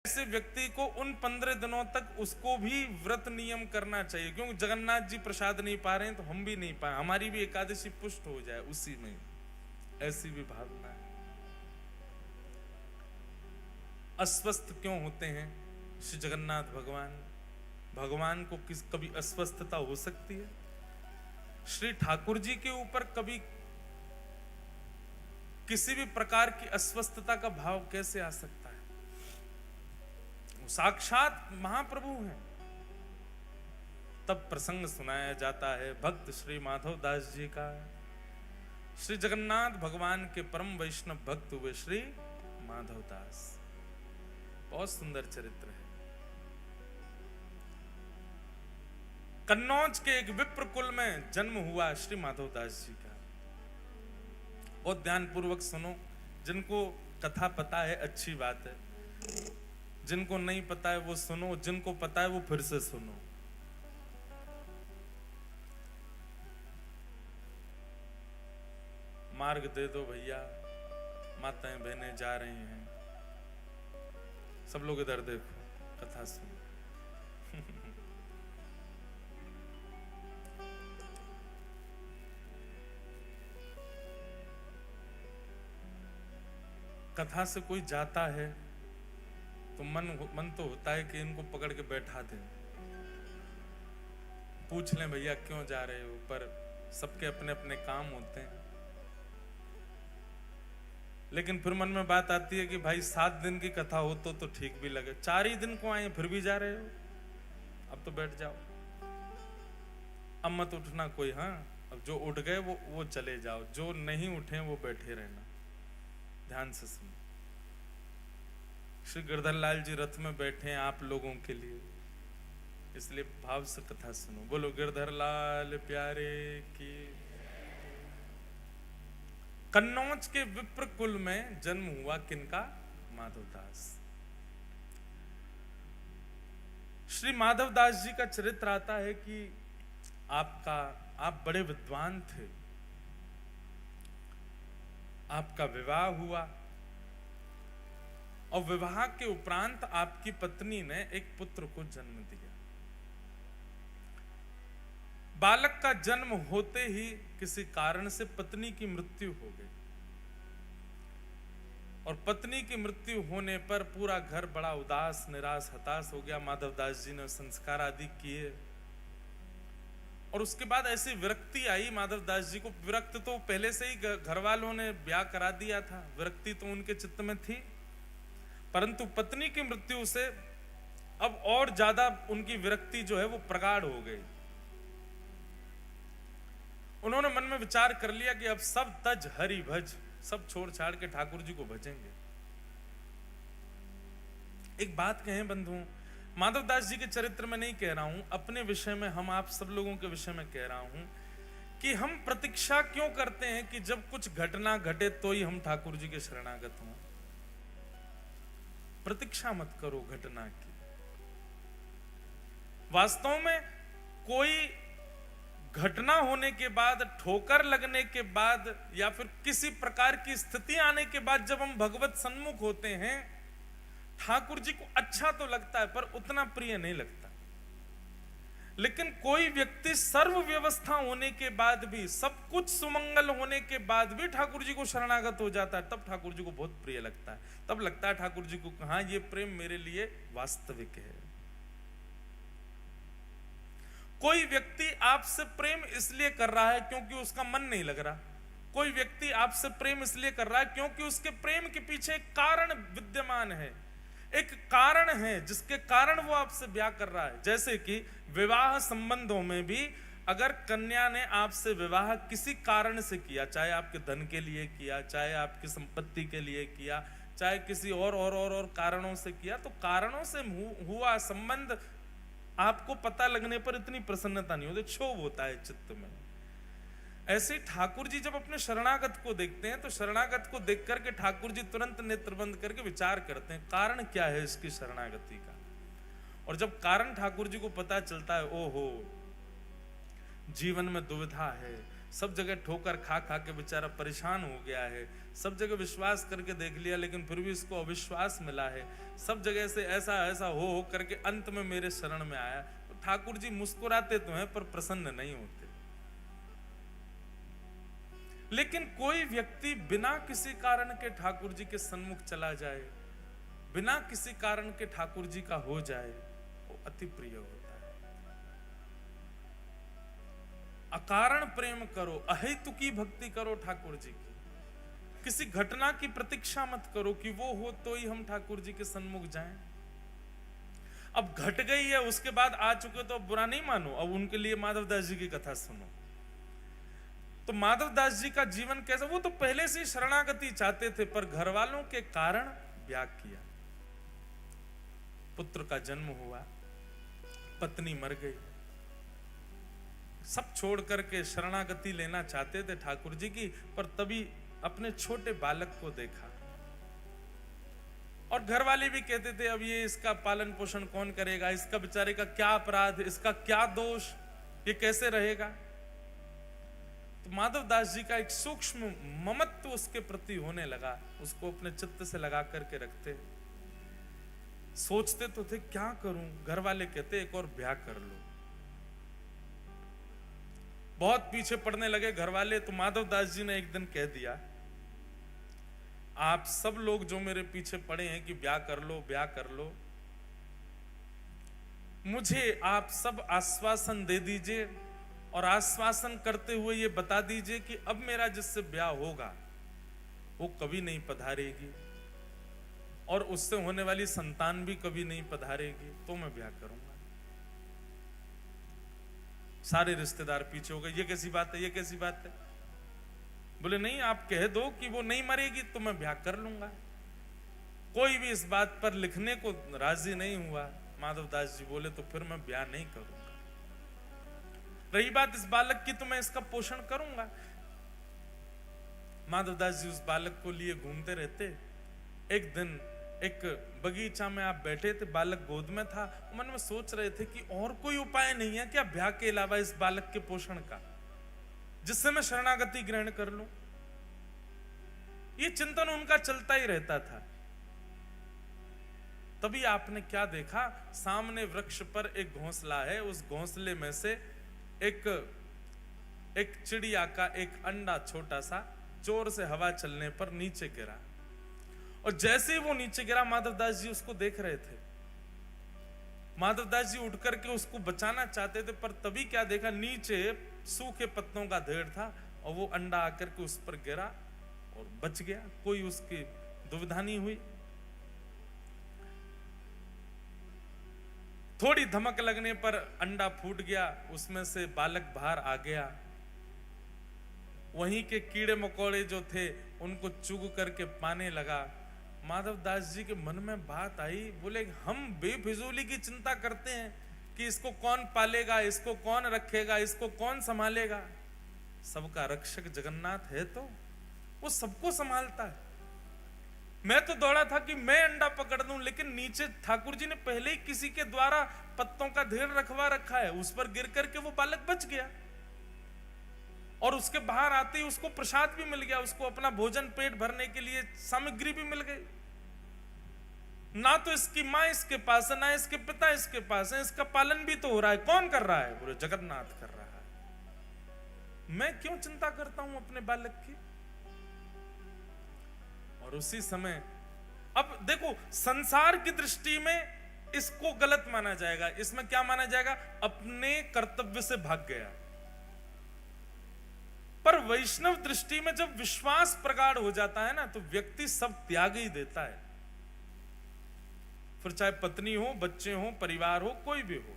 ऐसे व्यक्ति को उन 15 दिनों तक उसको भी व्रत नियम करना चाहिए, क्योंकि जगन्नाथ जी प्रसाद नहीं पा रहे हैं तो हम भी नहीं पाए, हमारी भी एकादशी पुष्ट हो जाए उसी में, ऐसी भी भावना है। अस्वस्थ क्यों होते हैं श्री जगन्नाथ भगवान? भगवान को कभी अस्वस्थता हो सकती है? श्री ठाकुर जी के ऊपर कभी किसी भी प्रकार की अस्वस्थता का भाव कैसे आ सकता है? वो साक्षात महाप्रभु हैं। तब प्रसंग सुनाया जाता है भक्त श्री माधव दास जी का। श्री जगन्नाथ भगवान के परम वैष्णव भक्त हुए श्री माधव दास। बहुत सुंदर चरित्र है। कन्नौज के एक विप्र कुल में जन्म हुआ श्री माधव दास जी का। बहुत ध्यान पूर्वक सुनो। जिनको कथा पता है अच्छी बात है, जिनको नहीं पता है वो सुनो, जिनको पता है वो फिर से सुनो। मार्ग दे दो भैया, माताएं बहनें जा रही हैं, सब लोग इधर देखो, कथा सुनो। कथा से कोई जाता है तो मन तो होता है कि इनको पकड़ के बैठा दें, पूछ लें भैया क्यों जा रहे हो, पर सबके अपने अपने काम होते हैं। लेकिन फिर मन में बात आती है कि भाई 7 दिन की कथा हो तो ठीक भी लगे, 4 ही दिन को आए फिर भी जा रहे हो, अब तो बैठ जाओ, अब मत उठना कोई। हाँ, अब जो उठ गए वो चले जाओ, जो नहीं उठे वो बैठे रहना। ध्यान से सुनो। श्री गिरधर लाल जी रथ में बैठे हैं आप लोगों के लिए, इसलिए भाव से कथा सुनो। बोलो गिरधर लाल प्यारे की। कन्नौज के विप्र कुल में जन्म हुआ किनका? माधवदास। श्री माधवदास जी का चरित्र आता है कि आप बड़े विद्वान थे, आपका विवाह हुआ और विवाह के उपरांत आपकी पत्नी ने एक पुत्र को जन्म दिया। बालक का जन्म होते ही किसी कारण से पत्नी की मृत्यु हो गई और पत्नी की मृत्यु होने पर पूरा घर बड़ा उदास, निराश, हताश हो गया। माधवदास जी ने संस्कार आदि किए और उसके बाद ऐसी विरक्ति आई माधवदास जी को। विरक्त तो पहले से ही घर वालों ने ब्याह करा दिया था, विरक्ति तो उनके चित्त में थी, परंतु पत्नी की मृत्यु से अब और ज्यादा उनकी विरक्ति जो है वो प्रगाढ़ हो गई। उन्होंने मन में विचार कर लिया कि अब सब तज हरि भज, सब छोड़ छाड़ के ठाकुर जी को भजेंगे। एक बात कहें बंधुओं, माधवदास जी के चरित्र में नहीं कह रहा हूं, अपने विषय में, हम आप सब लोगों के विषय में कह रहा हूं कि हम प्रतीक्षा क्यों करते हैं कि जब कुछ घटना घटे तो ही हम ठाकुर जी के शरणागत हों। प्रतीक्षा मत करो घटना की। वास्तव में कोई घटना होने के बाद, ठोकर लगने के बाद या फिर किसी प्रकार की स्थिति आने के बाद जब हम भगवत सन्मुख होते हैं, ठाकुर जी को अच्छा तो लगता है पर उतना प्रिय नहीं लगता। लेकिन कोई व्यक्ति सर्व व्यवस्था होने के बाद भी, सब कुछ सुमंगल होने के बाद भी ठाकुर जी को शरणागत हो जाता है, तब ठाकुर जी को बहुत प्रिय लगता है। तब लगता है ठाकुर जी को हाँ, ये प्रेम मेरे लिए वास्तविक है। कोई व्यक्ति आपसे प्रेम इसलिए कर रहा है क्योंकि उसका मन नहीं लग रहा। कोई व्यक्ति आपसे प्रेम इसलिए कर रहा है क्योंकि उसके प्रेम के पीछे एक कारण विद्यमान है, एक कारण है जिसके कारण वो आपसे ब्याह कर रहा है। जैसे कि विवाह संबंधों में भी अगर कन्या ने आपसे विवाह किसी कारण से किया, चाहे आपके धन के लिए किया, चाहे आपकी संपत्ति के लिए किया, चाहे किसी और कारणों से किया, तो कारणों से हुआ संबंध आपको पता लगने पर इतनी प्रसन्नता नहीं होती, क्षोभ होता है चित्त में। ऐसे ठाकुर जी जब अपने शरणागत को देखते हैं तो शरणागत को देख करके ठाकुर जी तुरंत नेत्र बंद करके विचार करते हैं कारण क्या है इसकी शरणागति का। और जब कारण ठाकुर जी को पता चलता है, ओहो जीवन में दुविधा है, सब जगह ठोकर खा खा के बेचारा परेशान हो गया है, सब जगह विश्वास करके देख लिया लेकिन फिर भी इसको अविश्वास मिला है, सब जगह से ऐसा ऐसा हो करके अंत में मेरे शरण में आया। तो ठाकुर जी मुस्कुराते तो हैं पर प्रसन्न नहीं होते। लेकिन कोई व्यक्ति बिना किसी कारण के ठाकुर जी के सन्मुख चला जाए, बिना किसी कारण के ठाकुर जी का हो जाए, वो अति प्रिय होता है। अकारण प्रेम करो, अहेतुकी भक्ति करो ठाकुर जी की। किसी घटना की प्रतीक्षा मत करो कि वो हो तो ही हम ठाकुर जी के सन्मुख जाएं। अब घट गई है, उसके बाद आ चुके तो बुरा नहीं मानो। अब उनके लिए माधवदास जी की कथा सुनो। तो माधवदास जी का जीवन कैसा, वो तो पहले से ही शरणागति चाहते थे पर घर वालों के कारण त्याग किया। पुत्र का जन्म हुआ, पत्नी मर गई, सब छोड़ करके शरणागति लेना चाहते थे ठाकुर जी की, पर तभी अपने छोटे बालक को देखा और घर वाले भी कहते थे अब ये इसका पालन पोषण कौन करेगा, इसका बेचारे का क्या अपराध, इसका क्या दोष, ये कैसे रहेगा। तो माधवदास जी का एक सूक्ष्म ममत्व उसके प्रति होने लगा, उसको अपने चित्त से लगा करके रखते। सोचते तो थे क्या करूं, घर वाले कहते एक और ब्याह कर लो। बहुत पीछे पड़ने लगे घर वाले, तो माधवदास जी ने एक दिन कह दिया आप सब लोग जो मेरे पीछे पड़े हैं कि ब्याह कर लो ब्याह कर लो, मुझे आप सब आश्वासन दे दीजिए और आश्वासन करते हुए ये बता दीजिए कि अब मेरा जिससे ब्याह होगा वो कभी नहीं पधारेगी और उससे होने वाली संतान भी कभी नहीं पधारेगी, तो मैं ब्याह करूंगा। सारे रिश्तेदार पीछे हो गए, ये कैसी बात है, ये कैसी बात है। बोले नहीं, आप कह दो कि वो नहीं मरेगी तो मैं ब्याह कर लूंगा। कोई भी इस बात पर लिखने को राजी नहीं हुआ। माधवदास जी बोले तो फिर मैं ब्याह नहीं करूंगा। रही बात इस बालक की, तो मैं इसका पोषण करूंगा। माधवदास जी उस बालक को लिए घूमते रहते। एक दिन एक बगीचा में आप बैठे थे, बालक गोद में था, मन में सोच रहे थे कि और कोई उपाय नहीं है क्या ब्याह के अलावा इस बालक के पोषण का, जिससे मैं शरणागति ग्रहण कर लूं। ये चिंतन उनका चलता ही रहता था। तभी आपने क्या देखा, सामने वृक्ष पर एक घोंसला है, उस घोंसले में से एक चिड़िया का एक अंडा छोटा सा जोर से हवा चलने पर नीचे गिरा, और जैसे ही वो नीचे गिरा माधवदास जी उसको देख रहे थे। माधवदास जी उठ करके उसको बचाना चाहते थे, पर तभी क्या देखा, नीचे सूखे पत्तों का ढेर था और वो अंडा आकर के उस पर गिरा और बच गया। कोई उसकी दुविधा नहीं हुई। थोड़ी धमक लगने पर अंडा फूट गया, उसमें से बालक बाहर आ गया। वहीं के कीड़े मकोड़े जो थे उनको चुग करके पाने लगा। माधवदास जी के मन में बात आई, बोले हम बेफिजूली की चिंता करते हैं कि इसको कौन पालेगा, इसको कौन रखेगा, इसको कौन संभालेगा। सबका रक्षक जगन्नाथ है तो वो सबको संभालता है। मैं तो दौड़ा था कि मैं अंडा पकड़ दूं, लेकिन नीचे ठाकुर जी ने पहले ही किसी के द्वारा पत्तों का ढेर रखवा रखा है, उस पर गिर करके वो बालक बच गया और उसके बाहर आते ही उसको प्रसाद भी मिल गया, उसको अपना भोजन पेट भरने के लिए सामग्री भी मिल गई। ना तो इसकी माँ इसके पास है, ना इसके पिता इसके पास है, इसका पालन भी तो हो रहा है। कौन कर रहा है? बोले जगन्नाथ कर रहा है। मैं क्यों चिंता करता हूं अपने बालक की। और उसी समय अब देखो, संसार की दृष्टि में इसको गलत माना जाएगा। इसमें क्या माना जाएगा? अपने कर्तव्य से भाग गया। पर वैष्णव दृष्टि में जब विश्वास प्रगाढ़ हो जाता है ना, तो व्यक्ति सब त्याग ही देता है। फिर चाहे पत्नी हो, बच्चे हो, परिवार हो, कोई भी हो।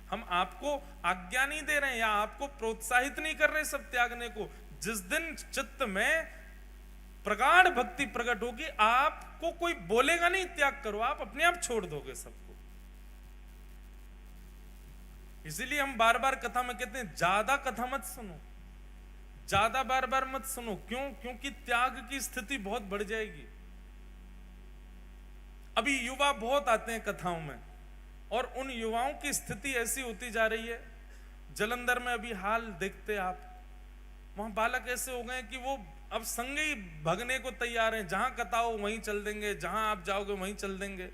हम आपको आज्ञा नहीं दे रहे हैं या आपको प्रोत्साहित नहीं कर रहे सब त्यागने को। जिस दिन चित्त में प्रगाढ़ भक्ति प्रकट होगी, आपको कोई बोलेगा नहीं त्याग करो, आप अपने आप छोड़ दोगे सबको। इसीलिए हम बार बार कथा में कहते हैं ज्यादा कथा मत सुनो, ज्यादा बार बार मत सुनो। क्यों? क्योंकि त्याग की स्थिति बहुत बढ़ जाएगी। अभी युवा बहुत आते हैं कथाओं में, और उन युवाओं की स्थिति ऐसी होती जा रही है। जलंधर में अभी हाल देखते आप, वहां बालक ऐसे हो गए कि वो अब संग ही भगने को तैयार हैं, जहां कताओ वहीं चल देंगे, जहां आप जाओगे वहीं चल देंगे।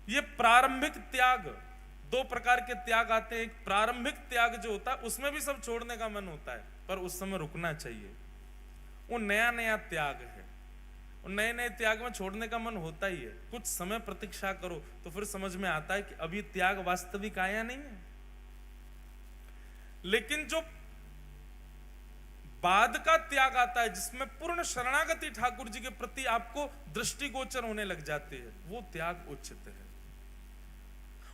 ये प्रारंभिक त्याग, दो प्रकार के त्याग आते हैं। एक प्रारंभिक त्याग जो होता है उसमें भी सब छोड़ने का मन होता है, पर उस समय रुकना चाहिए। वो नया नया त्याग है, और नए नए त्याग में छोड़ने का मन होता ही है। कुछ समय प्रतीक्षा करो तो फिर समझ में आता है कि अभी त्याग वास्तविक आया नहीं है। लेकिन जो बाद का त्याग आता है, जिसमें पूर्ण शरणागति ठाकुर जी के प्रति आपको दृष्टिगोचर होने लग जाती है, वो त्याग उचित है।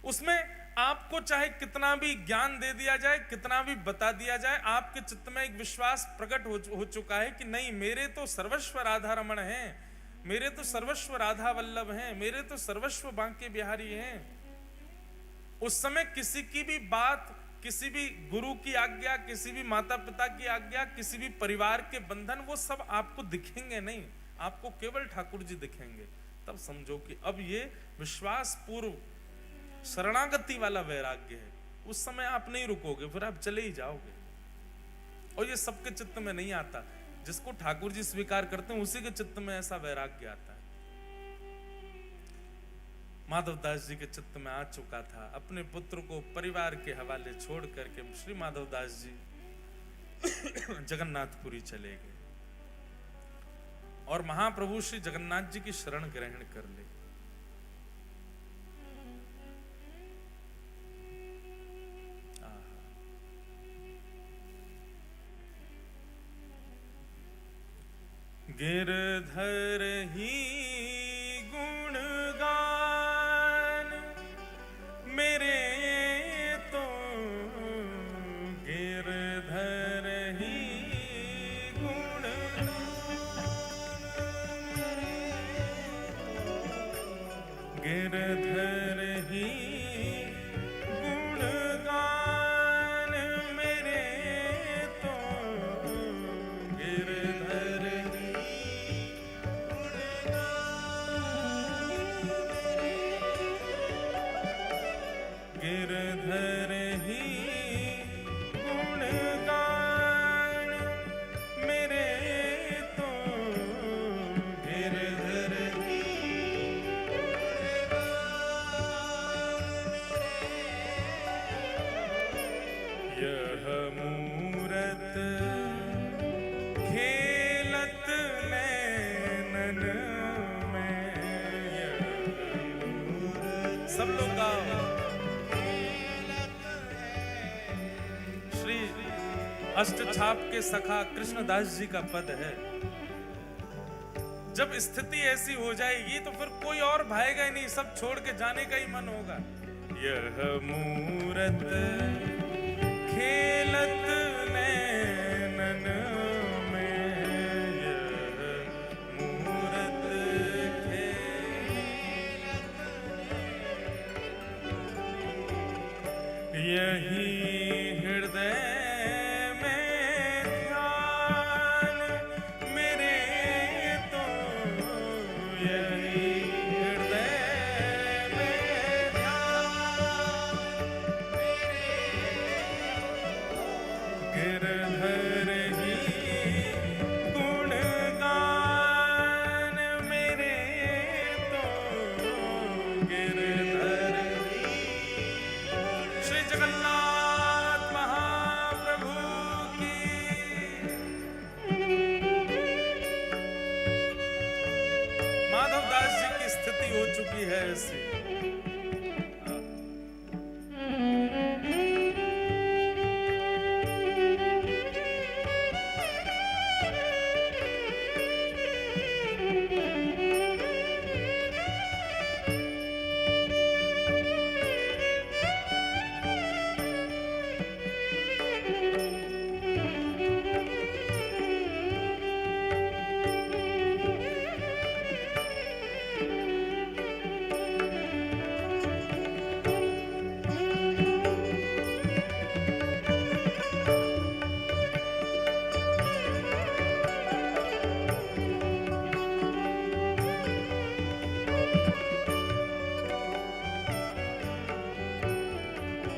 उसमें आपको चाहे कितना भी ज्ञान दे दिया जाए, कितना भी बता दिया जाए, आपके चित्त में एक विश्वास प्रकट हो चुका है कि नहीं, मेरे तो सर्वस्व राधा रमण हैं, मेरे तो सर्वस्व राधा वल्लभ हैं, मेरे तो सर्वस्व बांके बिहारी हैं। उस समय किसी की भी बात, किसी भी गुरु की आज्ञा, किसी भी माता पिता की आज्ञा, किसी भी परिवार के बंधन, वो सब आपको दिखेंगे नहीं, आपको केवल ठाकुर जी दिखेंगे। तब समझो कि अब ये विश्वास पूर्व शरणागति वाला वैराग्य है। उस समय आप नहीं रुकोगे, फिर आप चले ही जाओगे। और ये सबके चित्त में नहीं आता। जिसको ठाकुर जी स्वीकार करते हैं उसी के चित्त में ऐसा वैराग्य आता है। माधवदास जी के चित्त में आ चुका था। अपने पुत्र को परिवार के हवाले छोड़ करके श्री माधवदास जी जगन्नाथपुरी चले गए और महाप्रभु श्री जगन्नाथ जी की शरण ग्रहण कर ले। गिरधर ही गुणगान मेरे तो, गिरधर ही गुणगान, गिरधर ही गुणगान मेरे तो, गिरधर गिरधर ही गुणगान मेरे तो, गिरधर ही यह मूरत खेलत नैनन में, सब लोग गाओ। अष्टछाप के सखा कृष्णदास जी का पद है। जब स्थिति ऐसी हो जाएगी तो फिर कोई और भाएगा ही नहीं, सब छोड़ के जाने का ही मन होगा। यह मूरत खेलत नैनन में, यह मूरत खेलत, यही हृदय हो चुकी है ऐसी।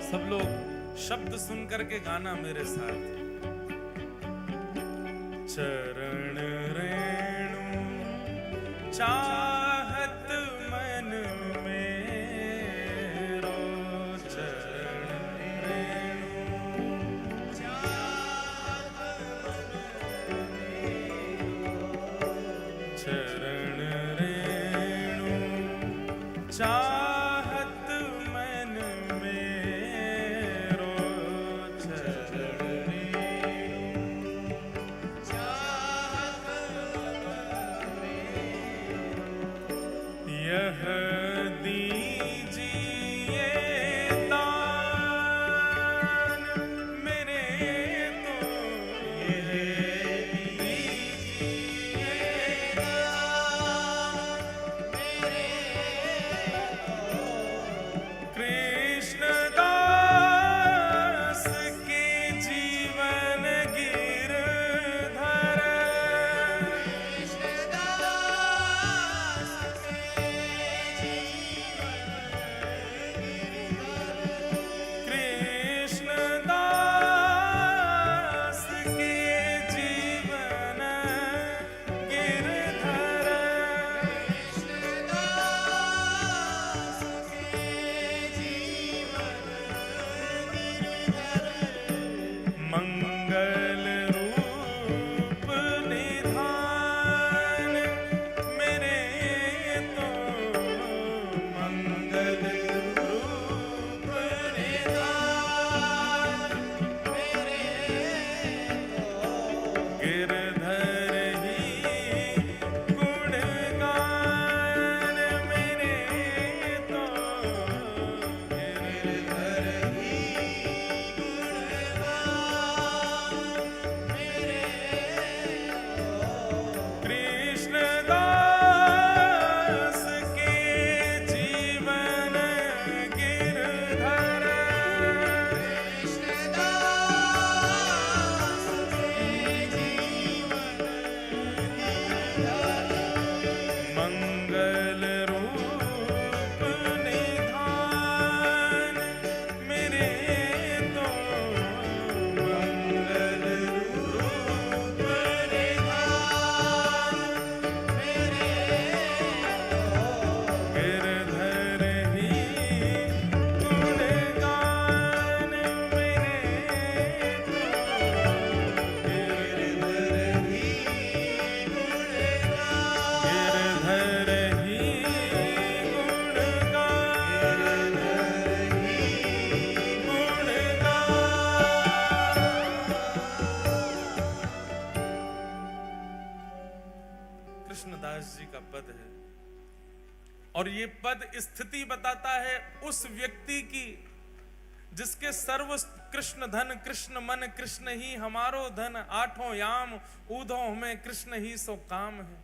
सब लोग शब्द सुन करके गाना मेरे साथ। चरण रेणु चाहत मन मेरो, चरण रेणु चाहत मन मेरो, चरण रेणु चाहत मन मेरो, चरण यह दीजिए दान मेरे तो, यह दीजिए दान मेरे तो, कृष्णदास के जीवन गिरधर, मंगल रूप निधान मेरे तो, मंगल रूप निधान मेरे तो, गिरधर ही गुणगान मेरे तो, गिरधर ही कृष्णदास के जीवन गिरधर, कृष्णदास के जीवन गिरधर, मंगल रूप निधान मेरे तो, मंगल रूप निधान मेरे तो, गिरधर ही गुणगान मेरे तो, गिरधर ही गुणगान, गिरधर ही गुणगान, गिरधर ही गुणगान। कृष्णदास जी का पद है और ये पद स्थिति बताता है उस व्यक्ति की जिसके सर्व कृष्ण धन कृष्ण मन कृष्ण ही हमारो धन, आठों याम ऊधो हमें कृष्ण ही सो काम है।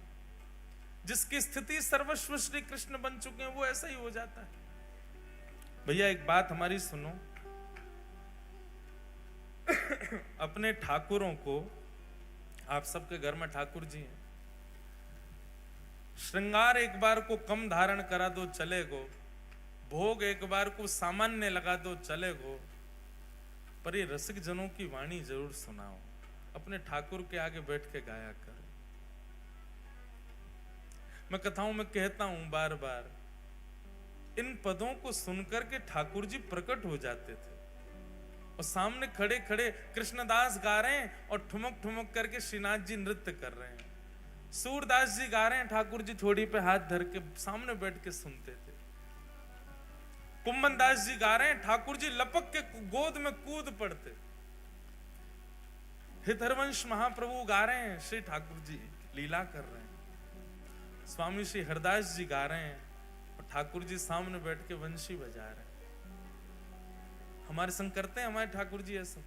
जिसकी स्थिति सर्वस्व श्री कृष्ण बन चुके हैं वो ऐसा ही हो जाता है। भैया एक बात हमारी सुनो, अपने ठाकुरों को, आप सबके घर में ठाकुर जी हैं, श्रृंगार एक बार को कम धारण करा दो चलेगो, भोग एक बार को सामान्य लगा दो चलेगो, पर ये रसिक जनों की वाणी जरूर सुनाओ, अपने ठाकुर के आगे बैठ के गाया करो। मैं कथाओं में कहता हूं बार बार, इन पदों को सुनकर के ठाकुर जी प्रकट हो जाते थे और सामने खड़े खड़े कृष्णदास गा रहे हैं और ठुमक ठुमक करके श्रीनाथ जी नृत्य कर रहे हैं, सूरदास जी गा रहे हैं, ठाकुर जी थोड़ी पे हाथ धर के सामने बैठ के सुनते थे, कुम्मन दास जी गा रहे हैं, ठाकुर जी लपक के गोद में कूद पड़ते, हितरवंश महाप्रभु गा रहे हैं, श्री ठाकुर जी लीला कर रहे हैं, स्वामी श्री हरदास जी गा रहे हैं और ठाकुर जी सामने बैठ के वंशी बजा रहे हैं। हमारे संग करते हैं हमारे ठाकुर जी ऐसा।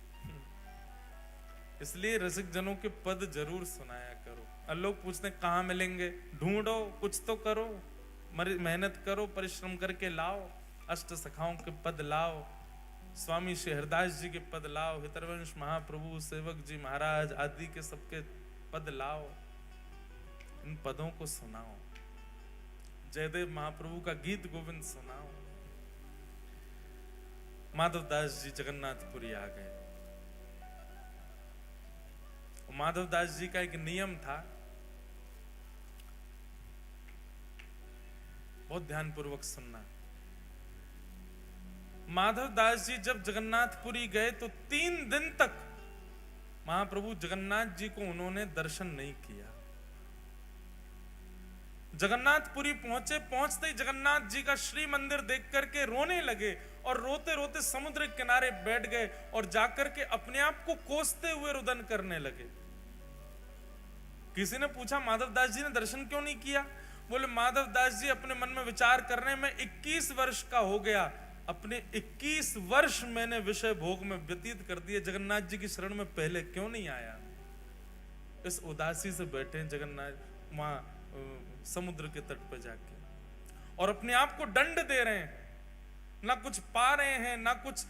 इसलिए रसिक जनों के पद जरूर सुनाया करो। और लोग पूछते हैं कहाँ मिलेंगे, ढूंढो, कुछ तो करो, मेहनत करो, परिश्रम करके लाओ, अष्ट सखाओं के पद लाओ, स्वामी श्री हरदास जी के पद लाओ, हितरवंश महाप्रभु, सेवक जी महाराज आदि के सबके पद लाओ, इन पदों को सुनाओ, जयदेव महाप्रभु का गीत गोविंद सुनाओ। माधवदास जी जगन्नाथपुरी आ गए, माधवदास जी का एक नियम था, बहुत ध्यानपूर्वक सुनना। माधवदास जी जब जगन्नाथपुरी गए तो 3 दिन तक महाप्रभु जगन्नाथ जी को उन्होंने दर्शन नहीं किया। जगन्नाथपुरी पहुंचे, पहुंचते ही जगन्नाथ जी का श्री मंदिर देख करके रोने लगे और रोते रोते समुद्र के किनारे बैठ गए और जाकर के अपने आप को कोसते हुए रुदन करने लगे। किसी ने पूछा माधवदास जी ने दर्शन क्यों नहीं किया? बोले माधवदास जी अपने मन में विचार करने में 21 वर्ष का हो गया, अपने 21 वर्ष मैंने विषय भोग में व्यतीत कर दिए, जगन्नाथ जी की शरण में पहले क्यों नहीं आया? इस उदासी से बैठे जगन्नाथ वहां समुद्र के तट पर जाके और अपने आप को दंड दे रहे हैं, ना कुछ पा रहे हैं, ना कुछ